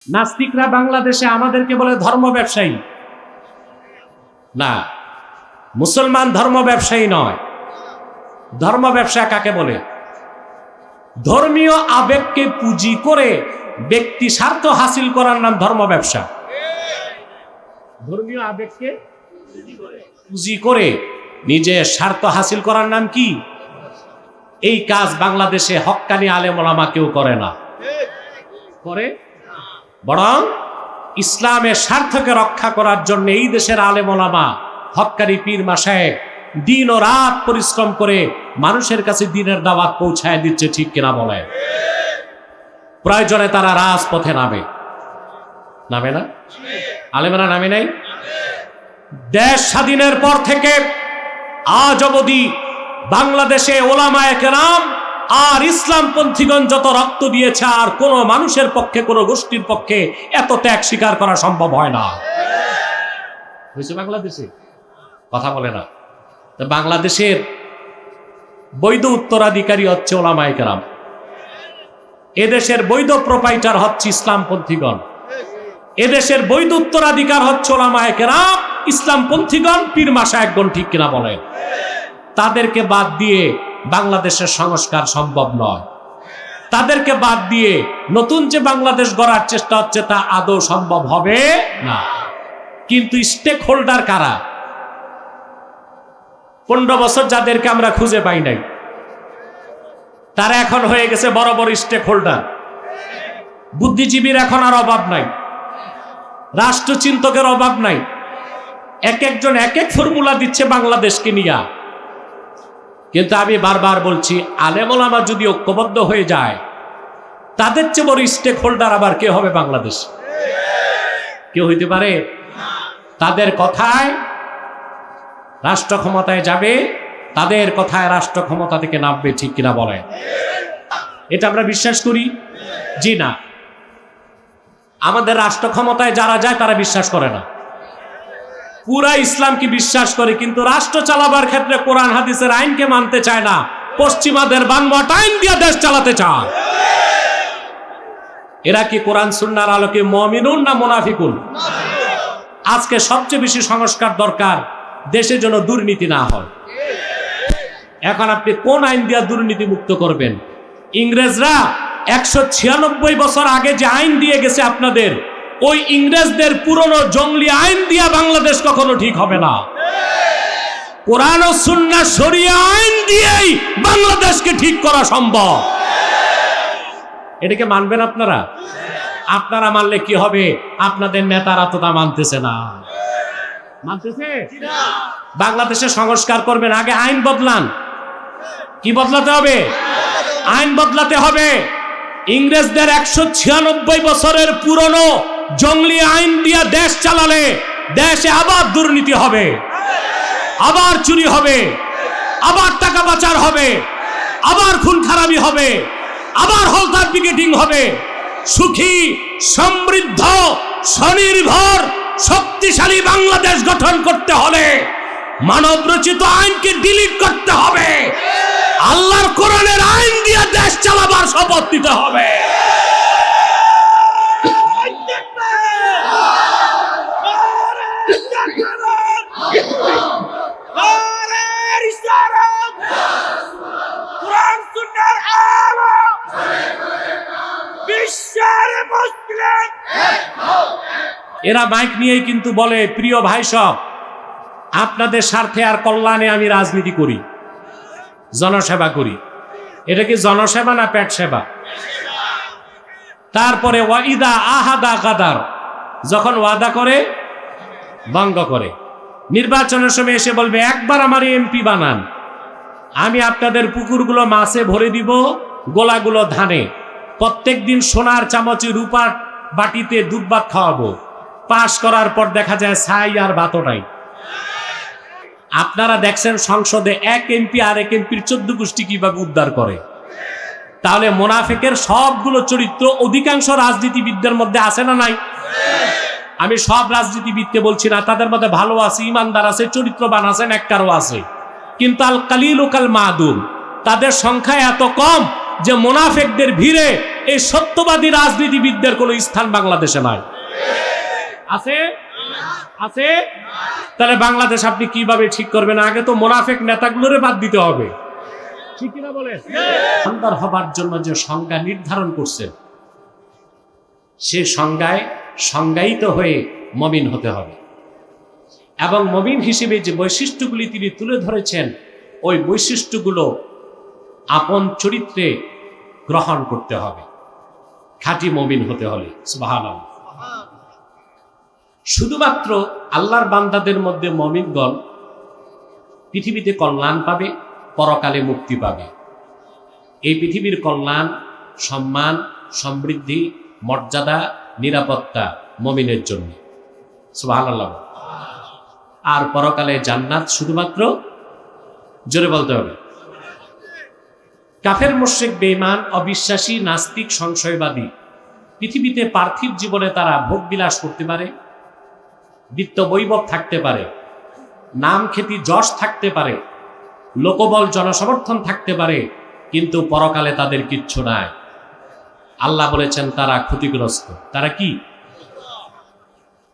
নাস্তিকরা বাংলাদেশে আমাদেরকে বলে ধর্ম ব্যবসায়ী। না, মুসলমান ধর্ম ব্যবসায়ী নয়। ধর্ম ব্যবসা কাকে বলে? ধর্মীয় আবেগকে পুঁজি করে ব্যক্তি স্বার্থ হাসিল করার নাম ধর্ম ব্যবসা। ধর্মীয় আবেগকে পুঁজি করে নিজের স্বার্থ হাসিল করার নাম কি? এই কাজ বাংলাদেশে হক্কানি আলেম ওলামা কেউ করে না। করে বরং ইসলামের স্বার্থকে রক্ষা করার জন্য এই দেশের আলেম ওলামা, হক্কানি পীর মাশায়েখ দিন ও রাত পরিশ্রম করে মানুষের কাছে দ্বীনের দাওয়াত পৌঁছায় দিচ্ছে। ঠিক কিনা বলে? প্রয়োজনে তারা রাজপথে নামে না? আলেমেরা নামে নাই? দেশ স্বাধীনের পর থেকে আজ অবধি বাংলাদেশে ওলামায়ে কেরাম আর ইসলামপন্থীগণ যত রক্ত দিয়েছে, আর কোন মানুষের পক্ষে, কোন গোষ্ঠীর পক্ষে এত ত্যাগ স্বীকার করা সম্ভব হয় না। হয়েছে বাংলাদেশে? কথা বলে না। বাংলাদেশের বৈধ উত্তরাধিকারী হচ্ছে ওলামায়ে কেরাম। এদেশের বৈধ প্রোপাইটার হচ্ছে ইসলামপন্থীগণ। এদেশের বৈধ উত্তরাধিকার হচ্ছে ওলামায়ে কেরাম, ইসলামপন্থীগণ, পীর মাশায়েখগণ। ঠিক কিনা বলে? তাদেরকে বাদ দিয়ে বাংলাদেশের সংস্কার সম্ভব নয়। তাদেরকে বাদ দিয়ে নতুন যে বাংলাদেশ গড়ার চেষ্টা হচ্ছে তা আদৌ সম্ভব হবে না। কিন্তু স্টেক হোল্ডার কারা? 15 বছর যাদেরকে আমরা খুঁজে পাই নাই, তারা এখন হয়ে গেছে বড় বড় স্টেক হোল্ডার। বুদ্ধিজীবীর এখন আর অভাব নাই, রাষ্ট্রচিন্তকের অভাব নাই। এক একজন এক এক ফর্মুলা দিচ্ছে বাংলাদেশকে নিয়ে। কিন্তু আমি বারবার বলছি, আলেম ওলামা যদি ঐক্যবদ্ধ হয়ে যায়, তাদের চেয়ে বড় স্টেক হোল্ডার আবার কে হবে বাংলাদেশ? কেউ হইতে পারে? তাদের কথায় রাষ্ট্র ক্ষমতায় যাবে, তাদের কথায় রাষ্ট্র ক্ষমতা থেকে নামবে। ঠিক কিনা বলে? এটা আমরা বিশ্বাস করি? জি না। আমাদের রাষ্ট্র ক্ষমতায় যারা যায় তারা বিশ্বাস করে না, পুরা ইসলামকে বিশ্বাস করে, কিন্তু রাষ্ট্র চালাবার ক্ষেত্রে কোরআন হাদিসের আইনকে মানতে চায় না। পশ্চিমাদের বানওয়াট আইন দিয়ে দেশ চালাতে চায়। এরা কি কোরআন সুন্নাহর আলোকে মুমিনুন না মুনাফিকুন? আজকে সবচেয়ে বেশি সংস্কার দরকার, দেশের জন্য দুর্নীতি না হয়। এখন আপনি কোন আইন দিয়ে দুর্নীতি মুক্ত করবেন? ইংরেজরা 196 বছর আগে যে আইন দিয়ে গেছে আপনাদের, ওই ইংরেজদের পুরনো জঙ্গলি আইন দিয়া বাংলাদেশ কখনো ঠিক হবে না। কোরআন ও সুন্নাহ শরিয়া আইন দিয়েই বাংলাদেশকে ঠিক করা সম্ভব। এটাকে মানবেন আপনারা? আপনারা মানলে কি হবে? আপনাদের নেতারা তো তা মানতেছে না। মানতেছে? বাংলাদেশে সংস্কার করবেন, আগে আইন বদলান। কি বদলাতে হবে? আইন বদলাতে হবে। ইংরেজদের 196 বছরের পুরনো জঙ্গলি আইন দিয়ে দেশ চালালে দেশে আবার দুর্নীতি হবে, আবার চুরি হবে, আবার টাকা পাচার হবে, আবার খুন খারাপি হবে, আবার হলদার পিকেটিং হবে। সুখী, সমৃদ্ধ, স্বনির্ভর, শক্তিশালী বাংলাদেশ গঠন করতে হলে মানব রচিত আইনকে ডিলিট করতে হবে, আল্লাহর কোরআনের আইন দিয়ে দেশ চালাবার শপথ নিতে হবে। এরা মাইক নিয়েই কিন্তু বলে, প্রিয় ভাই সব, আপনাদের স্বার্থে আর কল্যাণে আমি রাজনীতি করি, জনসেবা করি। এটা কি জনসেবা না পেট সেবা? তারপরে ওয়াইদা আহাদা গাদার, যখন ওয়াদা করে ভঙ্গ করে। নির্বাচনের সময় এসে বলবে, একবার আমার এমপি বানান, আমি আপনাদের পুকুরগুলো মাছে ভরে দিব, গোলাগুলো ধানে, প্রত্যেক দিন সোনার চামচে রূপার বাটিতে দুধ ভাত খাওয়াবো। পাশ করার পর দেখা যায় ছাই আর ভাতও নাই। আপনারা দেখছেন সংসদে এক এমপি আর এক এমপির 14 গোষ্ঠী কিভাবে উদ্ধার করে। তাহলে মুনাফিকের সবগুলো চরিত্র অধিকাংশ রাজনীতিবিদদের মধ্যে আছে না নাই? আমি সব রাজনীতিবিদকে বলছি না, তাদের মধ্যে ভালো আছে, ইমানদার আছে, চরিত্রবান আছে, নেককারও আছে। কিন্তু আল কালিল কাল মাদুম, তাদের সংখ্যা এত কম যে মুনাফিকদের ভিড়ে এই সত্যবাদী রাজনীতিবিদদের কোনো স্থান বাংলাদেশে নাই? আছে? আছে? তাহলে বাংলাদেশ আপনি কিভাবে ঠিক করবেন? আগে তো মুনাফিক নেতাগুলোরে বাদ দিতে হবে, ঠিক কিনা বলেন? ইমানদার হবার জন্য যে সংজ্ঞা নির্ধারণ করছেন, সে সংজ্ঞায়িত হয়ে মুমিন হতে হবে, এবং মুমিন হিসেবে যে বৈশিষ্ট্যগুলি তিনি তুলে ধরেছেন, ওই বৈশিষ্ট্যগুলো আপন চরিত্রে গ্রহণ করতে হবে খাঁটি মুমিন হতে হলে। সুবহানাল্লাহ। শুধুমাত্র আল্লাহর বান্দাদের মধ্যে মুমিনগণ পৃথিবীতে কল্যাণ পাবে, পরকালে মুক্তি পাবে। এই পৃথিবীর কল্যাণ, সম্মান, সমৃদ্ধি, মর্যাদা, নিরাপত্তা মুমিনের জন্য। সুবহানাল্লাহ। আর পরকালে জান্নাত শুধুমাত্র, জোরে বলতে হবে, কাফের, মুশরিক, বেঈমান, অবিশ্বাসী, নাস্তিক, সংশয়বাদী পৃথিবীতে পার্থিব জীবনে তারা ভোগ বিলাস করতে পারে, বিত্ত বৈভব থাকতে পারে, নাম খ্যাতি যশ থাকতে পারে, লোকবল জনসমর্থন থাকতে পারে, কিন্তু পরকালে তাদের কিচ্ছু নাই। আল্লাহ বলেছেন তারা ক্ষতিগ্রস্ত। তারা কি?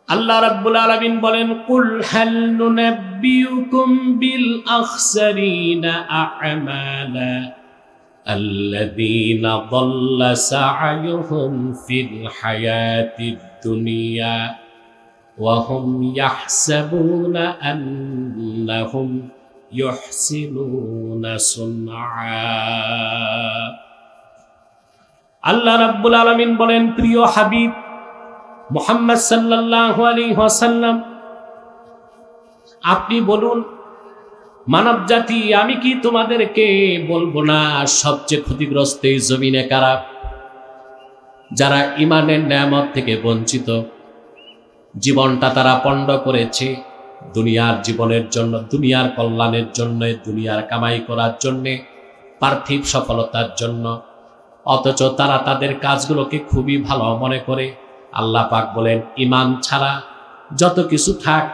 আল্লাহ রাব্বুল আলামিন বলেন, কুল হাল নুনাব্বিউকুম বিল আখসারিনা আ'মালা আল্লাযীনা দাল্লা সা'য়ুহুম ফিল হায়াতিদ দুনিয়া ওয়া হুম ইয়াহসাবুনা আন্নাহুম ইউহসিনুনা সুনআ। আল্লাহ রাব্বুল আলামিন বলেন, প্রিয় হাবিব মুহাম্মদ সাল্লাল্লাহু আলাইহি ওয়াসাল্লাম, আপনি বলুন মানব জাতি, আমি কি তোমাদেরকে বলবো না সবচেয়ে ক্ষতিগ্রস্ত এই জমিনে কারা? যারা ঈমানের নেয়ামত থেকে বঞ্চিত, জীবনটা তারা পণ্ড করেছে দুনিয়ার জীবনের জন্য, দুনিয়ার কল্যাণের জন্য, দুনিয়ার কামাই করার জন্যে, পার্থিব সফলতার জন্য, অথচ তারা তাদের কাজগুলোকে খুবই ভালো মনে করে। আল্লাহ পাক বলেন, ঈমান ছাড়া যত কিছু থাক,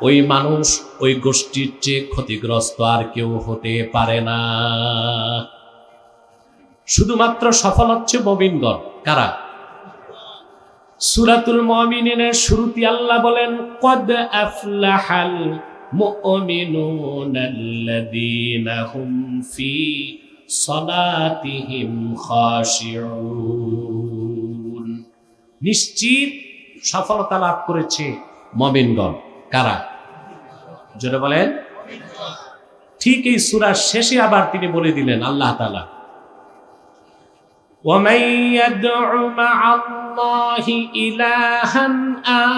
ওই মানুষ, ওই গোষ্ঠীর চেয়ে ক্ষতিগ্রস্ত আর কেউ হতে পারে না। শুধুমাত্র সফল হচ্ছে মুমিনগণ। কারা? সূরাতুল মুমিনিনের শুরুতে আল্লাহ বলেন, কদ আফলাহাল মুমিনুনাল্লাযীনা হুম ফি সালাতিহিম খাশিউন। নিশ্চিত সফলতা লাভ করেছে মুমিনগণ। কারা? জোরে বলেন। ঠিক এই সূরার শেষে আবার তিনি বলে দিলেন আল্লাহ তাআলা, وَمَن يَدْعُ مَعَ اللَّهِ إِلَٰهًا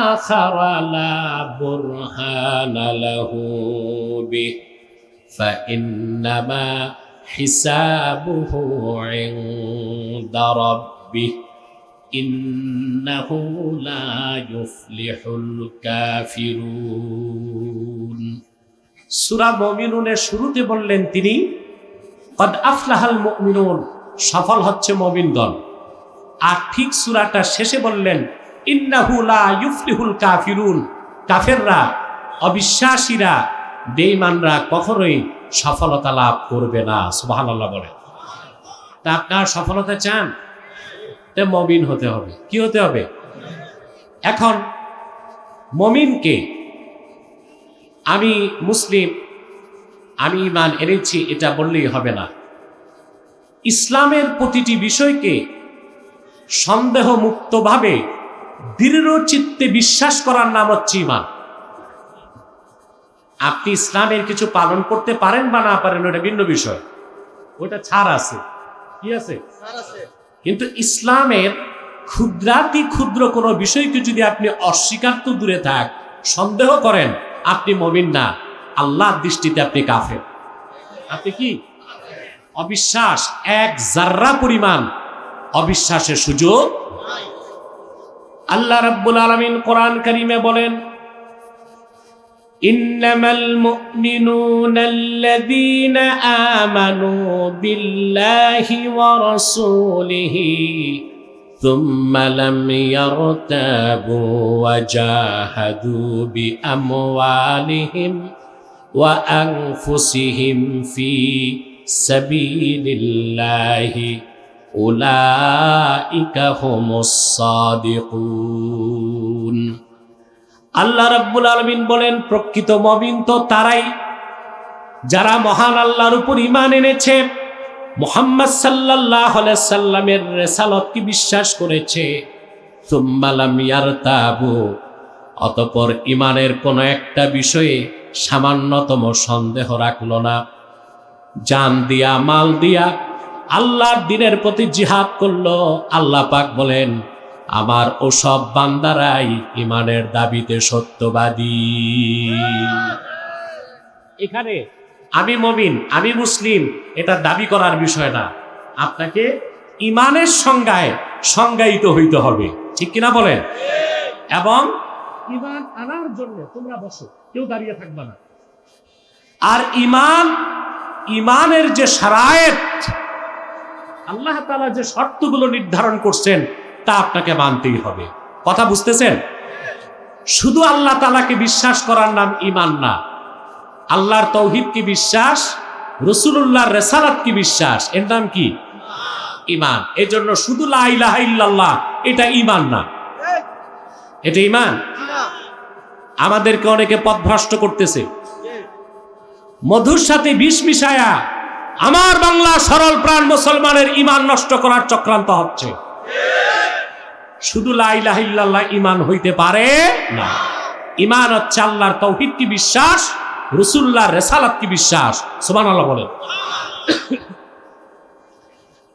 آخَرَ لَا بُرْهَانَ لَهُ بِهِ فَإِنَّمَا حِسَابُهُ عِندَ رَبِّهِ إِنَّهُ لَا يُفْلِحُ الْكَافِرُونَ। সূরা মুমিনুনের শুরুতে বললেন তিনি, কদ আফলাহাল মুমিনুন, সফল হচ্ছে মুমিনগণ। আর ঠিক সূরাটা শেষে বললেন, ইন্নাহু লা ইউফলিহুল কাফিরুন, কাফেররা, অবিশ্বাসীরা, বেঈমানরা কখনোই সফলতা লাভ করবে না। সুবহানাল্লাহ বলেন। তা আপনার সফলতা চান? তে মুমিন হতে হবে। কি হতে হবে? এখন মুমিনকে, আমি মুসলিম, আমি ঈমান এনেছি এটা বললেই হবে না। ইসলামের প্রতিটি বিষয়কে সন্দেহ মুক্তভাবে দৃঢ় চিত্তে বিশ্বাস করার নাম হচ্ছে ঈমান। আপনি ইসলামের কিছু পালন করতে পারেন বা না পারেন, ওটা ভিন্ন বিষয়, ওটা ছাড় আছে। কি আছে? কিন্তু ইসলামের ক্ষুদ্রাতি ক্ষুদ্র কোনো বিষয়কে যদি আপনি অস্বীকার তো দূরে থাক, সন্দেহ করেন, আপনি মুমিন না। আল্লাহর দৃষ্টিতে আপনি কাফের। আপনি কি? অবিশ্বাস, এক জাররা পরিমাণ অবিশ্বাসের সুযোগ। আল্লাহ রাব্বুল আলামিন কোরআন কারীমে বলেন, ইন্নামাল মুমিনুনাল্লাযীনা আমানু বিল্লাহি ওয়া রাসূলিহি থুম্মা লাম ইয়ারতাবু ওয়া জাহাদু বিআমওয়ালিহিম ওয়া আনফুসিহিম ফি সাবিলিল্লাহি উলাইকা হুমুস সাদিকুন। আল্লাহ রাব্বুল আলামিন বলেন, প্রকৃত মুমিন তো তারাই যারা মহান আল্লাহর উপর ঈমান এনেছে, মুহাম্মদ সাল্লাল্লাহু আলাইহি সাল্লামের রিসালাতকে বিশ্বাস করেছে, সুম্মা লাম ইয়ারতাবু, অতঃপর ঈমানের কোনো একটা বিষয়ে সামান্যতম সন্দেহ রাখল না, জান দিয়া মাল দিয়া আল্লাহর দ্বীনের প্রতি জিহাদ করলো। আল্লাহ পাক বলেন, আমার ওসব বান্দারাই ঈমানের দাবিতে সত্যবাদী। এখানে আমি মুমিন, আমি মুসলিম, এটা দাবি করার বিষয় না, আপনাকে ঈমানের সংজ্ঞায় সংজ্ঞায়িত হইতে হবে, ঠিক কিনা বলেন? এবং ঈমান আনার জন্য তোমরা বসো, কেউ দাঁড়িয়ে থাকবে না। আর ঈমানের যে শারায়েত, আল্লাহ তাআলা যে শর্তগুলো নির্ধারণ করছেন, তা আপনাকে মানতেই হবে। কথা বুঝতেছেন? শুধু আল্লাহ তাআলাকে বিশ্বাস করার নাম ঈমান না, আল্লাহর তাওহীদকে বিশ্বাস, রাসূলুল্লাহর রিসালাতকে বিশ্বাস, এর নাম কি? ঈমান। এজন্য শুধু লা ইলাহা ইল্লাল্লাহ এটা ঈমান না, এটা ঈমান। আমাদেরকে অনেকে পথভ্রষ্ট করতেছে, মধুর সাথে বিষ মিশায়া আমার বাংলা সরল প্রাণ মুসলমানের ঈমান নষ্ট করার চক্রান্ত হচ্ছে। শুধু লা ইলাহা ইল্লাল্লাহ ঈমান হইতে পারে না। ঈমান হচ্ছে আল্লাহর তাওহীদকে বিশ্বাস, রাসূলুল্লাহর রিসালাতকে বিশ্বাস। সুবহানাল্লাহ বলেন।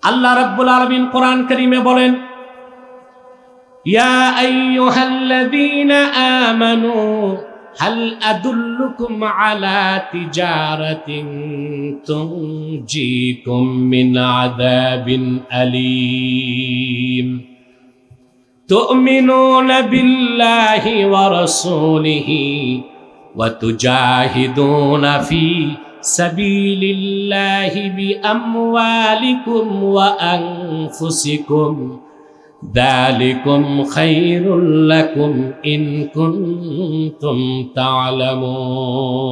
আল্লাহ রাব্বুল আলামিন কোরআন কারীমে বলেন, ইয়া আইয়ুহাল্লাযীনা আমানু হাল আদুল্লুকুম আলা তিজারাতিন তুনজিকুম মিন আযাবিন আলীম তু'মিনুনা বিল্লাহি ওয়া রাসূলিহি ওয়া তুজাহিদুনা ফি সাবিলিল্লাহি বিআমওয়ালিকুম ওয়া আনফুসিকুম যালিকুম খায়রুল লাকুম ইন কুনতুম তা'লামুন।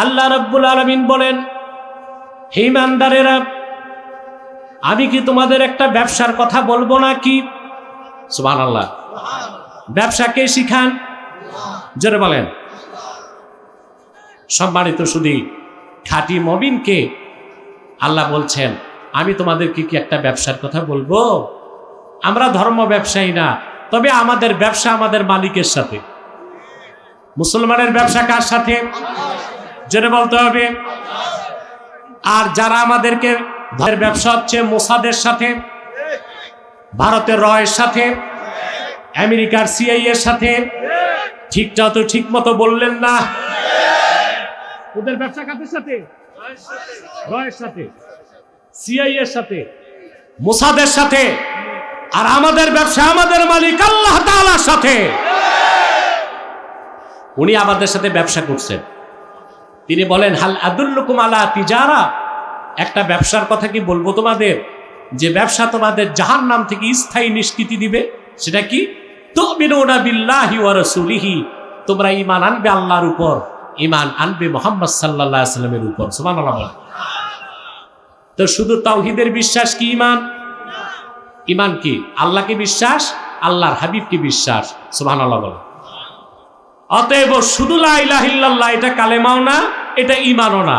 আল্লাহ রাব্বুল আলামিন বলেন, হে ঈমানদারেরা, আমি কি তোমাদের একটা ব্যবসার কথা বলবো নাকি? সুবহানাল্লাহ। ব্যবসা কে শিখান? জোরে বলেন। সম্মানিত শুধু খাঁটি মুমিনকে আল্লাহ বলছেন, আমি তোমাদেরকে কি একটা ব্যবসার কথা বলবো? আমরা ধর্ম ব্যবসায়ী না, তবে আমাদের ব্যবসা আমাদের মালিকের সাথে। মুসলমানের ব্যবসা কার সাথে? জোরে বলতে হবে। আর যারা আমাদেরকে ব্যবসা হচ্ছে মোসাদের সাথে, ভারতের রয়ের সাথে, আমেরিকার সিআইএ এর সাথে। ঠিকটা তো ঠিক মতো বললেন না। ওদের ব্যবসা কাদের সাথে? রয়ের সাথে, সিআইএ এর সাথে, মোসাদের সাথে। আর আমাদের ব্যবসা আমাদের মালিক আল্লাহ তাআলার সাথে। উনি আমাদের সাথে ব্যবসা করছেন। তিনি বলেন, হাল আদুল্লুকুম আলা তিজারা, একটা ব্যবসার কথা কি বলবো তোমাদের, যে ব্যবসা তোমাদের জাহান্নাম থেকে স্থায়ী নিষ্কৃতি দিবে? সেটা কি? তু'মিনুনা বিল্লাহি ওয়া রাসূলিহি, তোমরা ঈমান আনবে আল্লাহর উপর, ঈমান আনবে মুহাম্মদ সাল্লাল্লাহু আলাইহি ওয়াসাল্লামের উপর। সুবহানাল্লাহ। তো শুধু তাওহীদের বিশ্বাস কি ঈমান? ঈমান কি? আল্লাহকে বিশ্বাস, আল্লাহর হাবিবকে বিশ্বাস। সুবহানাল্লাহ বলেন। অতএব শুধু লা ইলাহা ইল্লাল্লাহ এটা কালেমাও না, এটা ঈমানও না।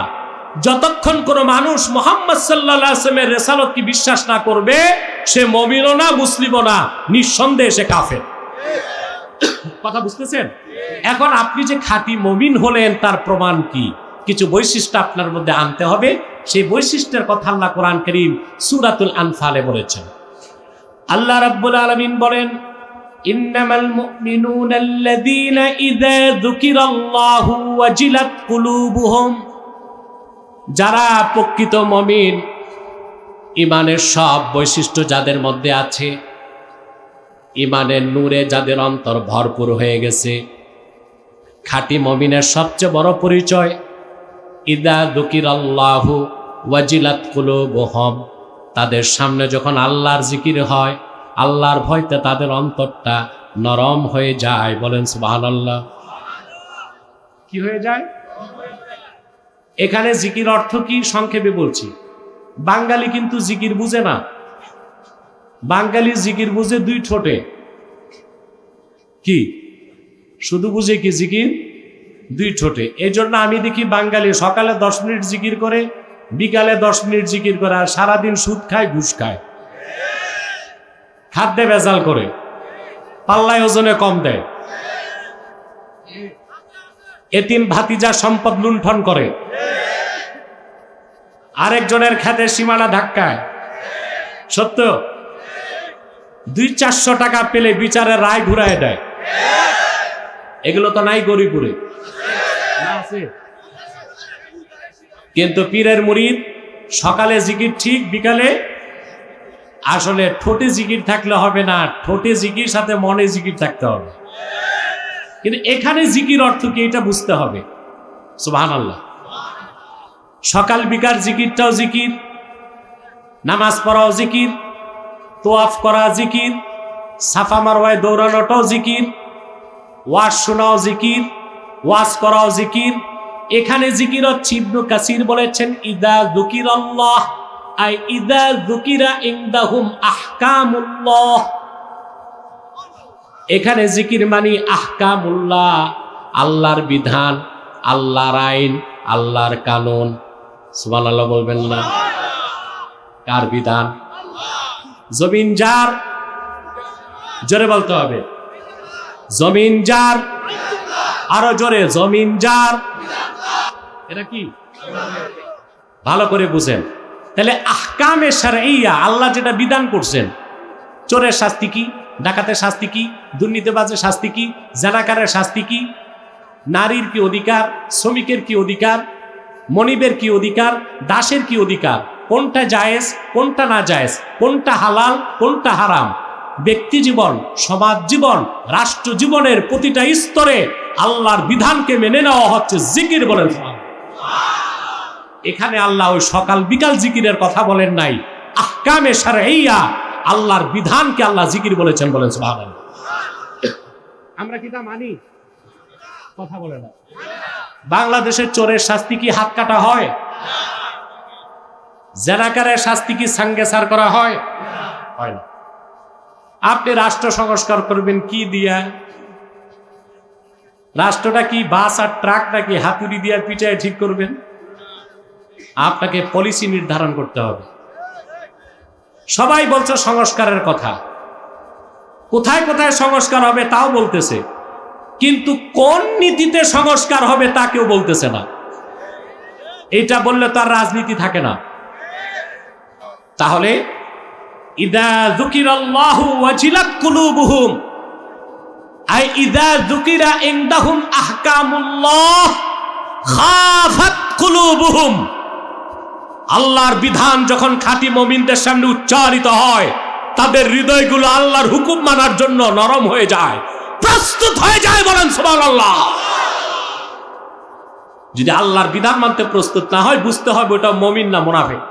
যতক্ষণ কোনো মানুষ মুহাম্মদ সাল্লাল্লাহু আলাইহি ওয়াসাল্লামের রিসালাতকে বিশ্বাস না করবে, সে মুমিনও না, মুসলিমও না, নিঃসন্দেহে সে কাফের। কথা বুঝতেছেন? এখন আপনি যে খাঁটি মুমিন হলেন তার প্রমাণ কি? কিছু বৈশিষ্ট্য আপনার মধ্যে আনতে হবে। সেই বৈশিষ্ট্যের কথা আল্লাহ কোরআন কারীম সূরাতুল আনফালে বলেছেন। আল্লাহ রাব্বুল আলামিন বলেন, ইন্নামাল মুমিনুনা আল্লাযীনা ইযা যুকিরাল্লাহু ওয়াজিলাত কুলুবুহুম, যারা প্রকৃত মুমিন, ঈমানের সব বৈশিষ্ট্য যাদের মধ্যে আছে, ঈমানের নূরে যাদের অন্তর ভরপুর হয়ে গেছে, খাঁটি মুমিনের সবচেয়ে বড় পরিচয় ইযা যুকিরাল্লাহু ওয়াজিলাত কুলুবুহুম, তাদের সামনে যখন আল্লাহর জিকির হয়, আল্লাহর ভয়তে তাদের অন্তরটা নরম হয়ে যায়। বলেন সুবহানাল্লাহ। কি হয়ে যায়? এখানে জিকির অর্থ কি সংক্ষেপে বলছি। বাঙালি কিন্তু জিকির বুঝে না। বাঙালি জিকির বুঝে দুই ঠোঁটে। কি শুধু বুঝে কি জিকির দুই ঠোঁটে। এই জন্য আমি দেখি বাঙালি সকালে 10 মিনিট জিকির করে, বিকালে 10 মিনিট জিকির করে, আর সারাদিন সুদ খায়, ঘুষ খায়, খাদ্যে ভেজাল করে, পাল্লায় ওজনে কম দেয়, এতিম ভাতিজা সম্পদ লুণ্ঠন করে, আরেকজনের খেতে সীমানা ধাক্কায়। সত্য? 200-400 টাকা পেলে বিচারের রায় ঘুরায় দেয়। এগুলো তো নাই গরিপুরে, কিন্তু পীরের মুরিদ সকালে জিকির ঠিক, বিকালে আসলে ঠোঁটে জিকির থাকলে হবে না, ঠোঁটে জিকির সাথে মনে জিকির থাকতে হবে। কিন্তু এখানে জিকির অর্থ কি এটা বুঝতে হবে। সুবহানাল্লাহ। সকাল বিকাল জিকিরটাও জিকির, নামাজ পড়াও জিকির, তোয়াফ করা জিকির, সাফা মারওয়ায় দৌড়ানোটাও জিকির, ওয়াজ শোনাও জিকির, ওয়াজ করাও জিকির। এখানে জিকির হচ্ছে, ইবনে কাসির বলেছেন, ইদা যুকিরাল্লাহ আই ইদা যুকিরা ইনদাহুম আহকামুল্লাহ। এখানে জিকির মানে আহকামুল্লাহ, আল্লাহর বিধান, আল্লাহর আইন, আল্লাহর কানুন। সুবহানাল্লাহ বলবেন না? কার বিধান? জমিন যার, জোরে বলতে হবে, জমিন যার, আরো জোরে, জমিন যার। এটা কি ভালো করে বুঝেন। তাহলে আহকামে শারঈয়া, আল্লাহ যেটা বিধান করছেন, চোরের শাস্তি কি, ডাকাতের শাস্তি কি, দুর্নীতিবাজের শাস্তি কি, জানাকারের শাস্তি কি, নারীর কি অধিকার, শ্রমিকের কি অধিকার, মনিবের কি অধিকার, দাসের কি অধিকার, কোনটা জায়েজ কোনটা না জায়েজ, কোনটা হালাল কোনটা হারাম, ব্যক্তি জীবন, সমাজ জীবন, রাষ্ট্র জীবনের প্রতিটা স্তরে আল্লাহর বিধানকে মেনে নেওয়া হচ্ছে জিকির বলেন। এখানে আল্লাহ ওই সকাল বিকাল জিকিরের কথা বলেন নাই, আহকামে শারঈয়া, আল্লাহর বিধানকে আল্লাহ জিকির বলেছেন, বলেন সুবহানাল্লাহ। আমরা কি তা মানি? কথা বলে না। বাংলাদেশের চোরের শাস্তি কি হাত কাটা হয়? জানাকারের শাস্তি কি সাঙ্গেসার করা হয়? হয় না। আপনি রাষ্ট্র সংস্কার করবেন কি দিয়া? রাষ্ট্রটা কি বাস আর ট্রাক নাকি হাতুড়ি দিয়ে পিটায় ঠিক করবেন? আপনাকে পলিসি নির্ধারণ করতে হবে। সবাই বলছে সংস্কারের কথা, কোথায় কোথায় সংস্কার হবে তাও বলতেছে, কিন্তু কোন নীতিতে সংস্কার হবে তা কেউ বলতেছে না। এটা বললে তো আর রাজনীতি থাকে না। তাহলে ইদা যুকিরাল্লাহু ওয়াজিলাত কুলুবুহুম আই ইদা যুকিরা ইনদাহুম আহকামুল্লাহ খাফাত কুলুবুহুম। আল্লাহর বিধান যখন খাঁটি মুমিনদের সামনে উচ্চারিত হয়, তাদের হৃদয়গুলো আল্লাহর হুকুম মানার জন্য নরম হয়ে যায়, প্রস্তুত হয়ে যায়, বলেন সুবহানাল্লাহ। যদি আল্লাহর বিধান মানতে প্রস্তুত না হয়, বুঝতে হবে ওটা মুমিন না মুনাফিক।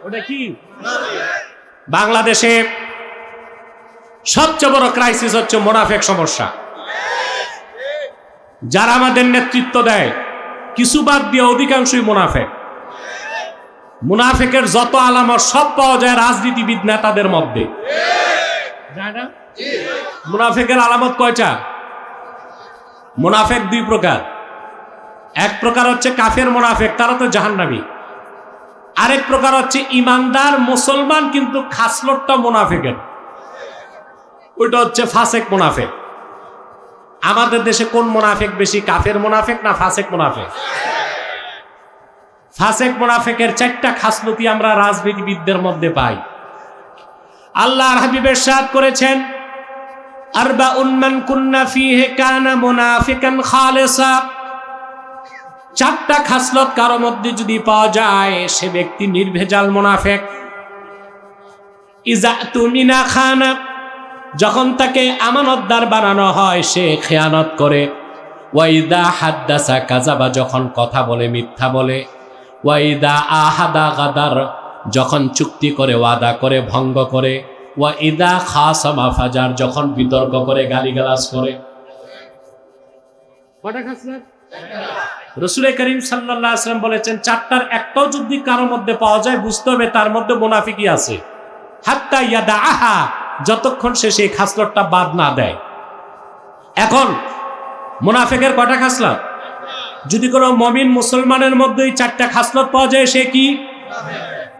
ওটা কি? বাংলাদেশে সবচেয়ে বড় ক্রাইসিস হচ্ছে মুনাফিক সমস্যা। যারা আমাদের নেতৃত্ব দেয়, কিছু বাদ দিয়ে অধিকাংশই মুনাফিক। মুনাফিকের যত আলামত সব পাওয়া যায় রাজনীতিবিদ নেতাদের মধ্যে। মুনাফিকের আলামত কয়টা? মুনাফিক দুই প্রকার। এক প্রকার হচ্ছে কাফের মুনাফিক, তারা তো জাহান্নামী। আরেক প্রকার হচ্ছে ইমানদার মুসলমান কিন্তু খাসলতটা মুনাফিকের, ওইটা হচ্ছে ফাসেক মুনাফিক। আমাদের দেশে কোন মুনাফিক বেশি, কাফের মুনাফিক না ফাসেক মুনাফিক? ফাসেক মুনাফিকের 4টা খাসলতি আমরা রাজনীতিবিদদের মধ্যে পাই। আল্লাহর হাবিব ইরশাদ করেছেন, আরবাউন মান কুন্না ফীহি কানা মুনাফিকান খালিসা। 4টা খাসলত কারো মধ্যে যদি পাওয়া যায়, সে ব্যক্তি নির্ভেজাল মুনাফিক। ইজা তুমিনা খানা, যখন তাকে আমানতদার বানানো হয় সে খেয়ানত করে। ওয়াইদা হাদ্দাসা কাযাবা, যখন কথা বলে মিথ্যা বলে। ওয়াইদা আহাদা গাদার, যখন চুক্তি করে ওয়াদা করে ভঙ্গ করে। ওয়াইদা খাসামা ফাজার, যখন বিতর্ক করে গালিগালাজ করে। কটা খাসলত? রাসূল করিম সাল্লাল্লাহু আলাইহি ওয়াসাল্লাম বলেছেন, চারটার একটাও যদি কারোর মধ্যে পাওয়া যায় বুঝতে হবে তার মধ্যে মুনাফিকি আছে। হাত্তা ইয়াদাআহা, যতক্ষণ সে সেই খাসলতটা বাদ না দেয়। এখন মুনাফিকের কয়টা খাসলত? যদি কোনো মুমিন মুসলমানের মধ্যে এই চারটা খাসলত পাওয়া যায়, সে কি?